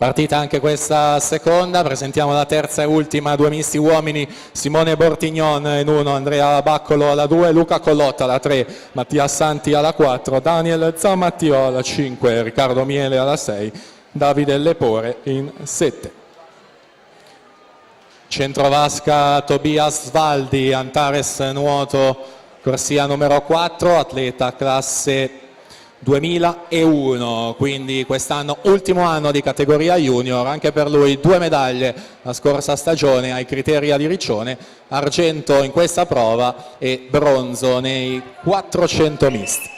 Partita anche questa seconda, presentiamo la terza e ultima, due misti uomini, Simone Bortignon in 1, Andrea Baccolo alla 2, Luca Collotta alla 3, Mattia Santi alla 4, Daniel Zammattio alla 5, Riccardo Miele alla 6, Davide Lepore in 7. Centrovasca Tobias Svaldi, Antares nuoto, corsia numero 4, atleta classe 2001, quindi quest'anno ultimo anno di categoria junior, anche per lui 2 medaglie la scorsa stagione ai criteri di Riccione, argento in questa prova e bronzo nei 400 misti.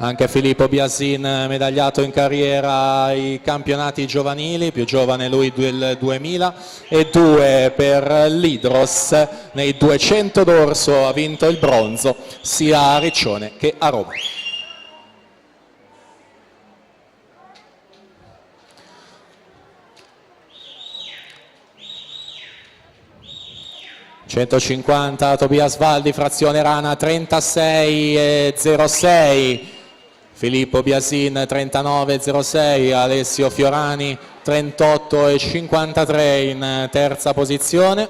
Anche Filippo Biasin medagliato in carriera ai campionati giovanili, più giovane lui del 2002 per l'Hydros, nei 200 d'orso ha vinto il bronzo sia a Riccione che a Roma. (150) Tobias Valdi, frazione rana 36,06. Filippo Biasin 39,06, Alessio Fiorani 38,53 in terza posizione.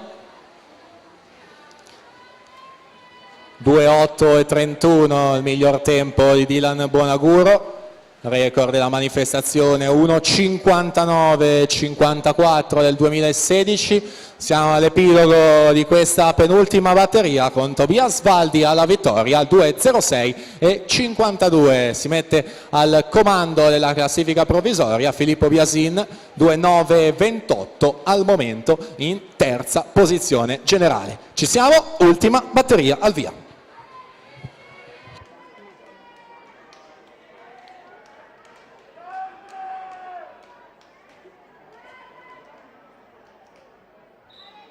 2,8,31 il miglior tempo di Dylan Buonaguro, record della manifestazione 1,59,54 del 2016. Siamo all'epilogo di questa penultima batteria con Tobias Valdi alla vittoria, 2,06,52. Si mette al comando della classifica provvisoria Filippo Biasin, 2,9,28 al momento in terza posizione generale. Ci siamo, ultima batteria al via.